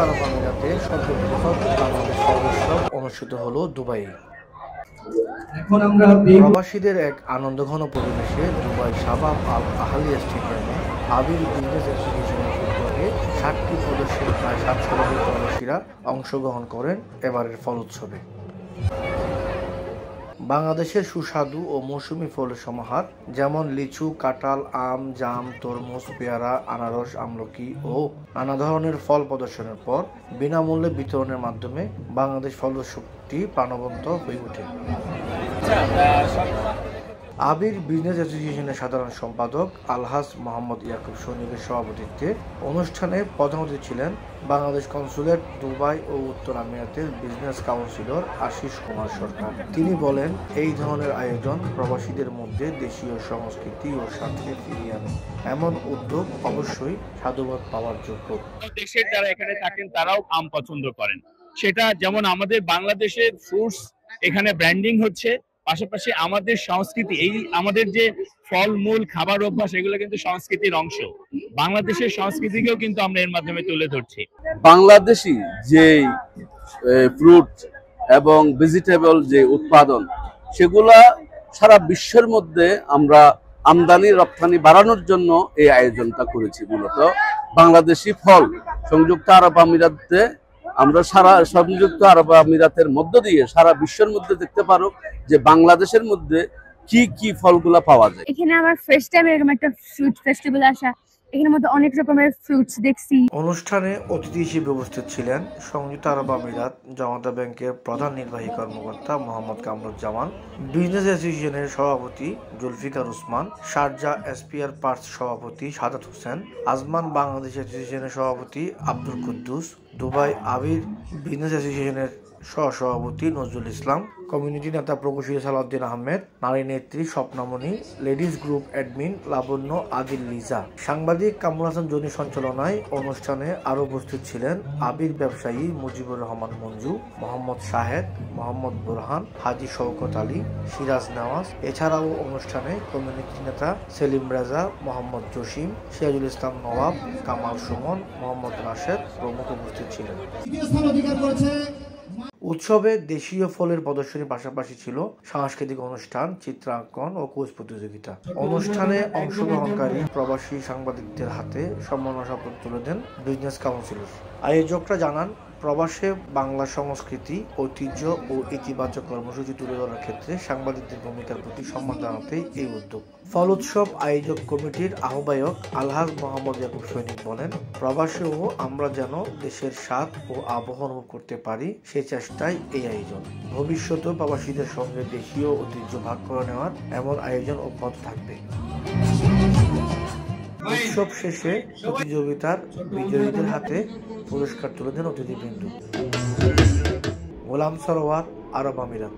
আরব আমিরাতে সর্ববৃহৎ বাংলাদেশ উৎসব অনুষ্ঠিত হলো দুবাইয়ে। প্রবাসীদের এক আনন্দঘন পরিবেশে দুবাই শাবাব আল আহলিয়া স্টেডিয়ামে আবির বিজনেস অ্যাসোসিয়েশনের উদ্যোগে 60টি প্রদেশের প্রায় 700 জন প্রবাসীরা অংশগ্রহণ করেন এবারের ফল উৎসবে। বাংলাদেশের সুস্বাদু ও মৌসুমী ফলের সমাহার যেমন লিচু, কাঁঠাল, আম, জাম, তরমুজ, পেয়ারা, আনারস, আমলকি ও নানা ধরনের ফল প্রদর্শনের পর বিনামূল্যে বিতরণের মাধ্যমে বাংলাদেশ ফল উৎসবটি প্রাণবন্ত হয়ে ওঠে। আবির বিজনেস অ্যাসোসিয়েশনের সাধারণ সম্পাদক আলহাজ মোহাম্মদ ইয়াকুব সনিকের সভাপতিত্বে অনুষ্ঠানে প্রধান অতিথি ছিলেন বাংলাদেশ কনসুলেট দুবাই ও উত্তর আমিরাতের বিজনেস কাউন্সিলর আশিস কুমার সরকার। তিনি বলেন, এই ধরনের আয়োজন প্রবাসীদের মধ্যে দেশীয় সংস্কৃতি ও স্বাদকে ফিরিয়ে আনে। এমন উদ্যোগ অবশ্যই সাধুবাদ পাওয়ার যোগ্য। দেশের যারা এখানে থাকেন তারাও আম পছন্দ করেন, সেটা যেমন আমাদের বাংলাদেশের ফ্রুটস এখানে ব্র্যান্ডিং হচ্ছে, পাশাপাশি আমাদের সংস্কৃতি, এই আমাদের যে ফলমূল খাবার অভ্যাস, এগুলো কিন্তু সংস্কৃতির অংশ। বাংলাদেশের সংস্কৃতিকেও কিন্তু আমরা এর মাধ্যমে তুলে ধরছি। বাংলাদেশি যে ফ্রুট এবং ভেজিটেবল যে উৎপাদন, সেগুলা সারা বিশ্বের মধ্যে আমরা আমদানি রপ্তানি বাড়ানোর জন্য এই আয়োজনটা করেছি। মূলত বাংলাদেশি ফল সংযুক্ত আরব আমিরাতে আমরা সংযুক্ত আরব আমিরাতের মধ্য দিয়ে সারা বিশ্বের মধ্যে দেখতে পারো যে বাংলাদেশের মধ্যে কি কি ফলগুলা পাওয়া যায়। এখানে আমার ফার্স্ট টাইম এরকম একটা ফ্রুট ফেস্টিভ্যাল আসা, এখানের মধ্যে অনেক রকমের ফ্রুটস দেখছি। অনুষ্ঠানে অতিথি হিসেবে উপস্থিত ছিলেন সংযুক্ত আরব আমিরাত জমাতা ব্যাংকের প্রধান নির্বাহী কর্মকর্তা মোহাম্মদ কামরুজ্জামান, বিজনেস অ্যাসোসিয়েশনের সভাপতি Zulfiqar Usman, Sharjah SPR parts সভাপতি সাদাত হোসেন, আজমান বাংলাদেশ অ্যাসোসিয়েশনের সভাপতি আব্দুল কুদ্দুস, দুবাই আবির বিজনেস অ্যাসোসিয়েশনের সহসভাপতি নজরুল ইসলাম, কমিউনিটি নেতা প্রকৌশলী সালাউদ্দিন আহমেদ, নারী নেত্রী স্বপ্নামণি, লেডিস গ্রুপ অ্যাডমিন লাবণ্য, আদিল লিজা, সাংবাদিক কামরুল হাসান জনি সঞ্চালনায় অনুষ্ঠানে আরো উপস্থিত ছিলেন আবির ব্যবসায়ী মুজিবুর রহমান মঞ্জু, মোহাম্মদ শাহেদ, মোহাম্মদ বুরহান, হাজি শওকত আলী, সিরাজ নওয়াজ। এছাড়াও অনুষ্ঠানে কমিউনিটি নেতা সেলিম রেজা, মোহাম্মদ জসিম, সিরাজুল ইসলাম নওয়াব, কামাল সুমন, মোহাম্মদ রাশেদ প্রমুখ উপস্থিত ছিলেন। উৎসবে দেশীয় ফলের প্রদর্শনীর পাশাপাশি ছিল সাংস্কৃতিক অনুষ্ঠান, চিত্রাঙ্কন ও কুইজ প্রতিযোগিতা। অনুষ্ঠানে অংশগ্রহণকারী প্রবাসী সাংবাদিকদের হাতে সম্মাননা শপথ তুলে দেন বিজনেস কাউন্সিলর। আয়োজকরা জানান, প্রবাসে বাংলা সংস্কৃতি, ঐতিহ্য ও ইতিবাচক কর্মসূচি তুলে ধরার ক্ষেত্রে সাংবাদিকদের ভূমিকার প্রতি সম্মান জানাতেই এই উদ্যোগ। ফল উৎসব আয়োজক কমিটির আহ্বায়ক আলহাজ মোহাম্মদ ইয়াকুব সৈনিক বলেন, প্রবাসেও আমরা যেন দেশের স্বাদ ও আবহাওয়া অনুভব করতে পারি, সে চেষ্টায় এই আয়োজন। ভবিষ্যতেও প্রবাসীদের সঙ্গে দেশীয় ঐতিহ্য ভাগ করে নেওয়ার এমন আয়োজন অব্যাহত থাকবে। উৎসব শেষে প্রতিযোগিতার বিজয়ীদের হাতে পুরস্কার তুলে দেন অতিথিবৃন্দ। গোলাম সরোয়ার, আরব আমিরাত।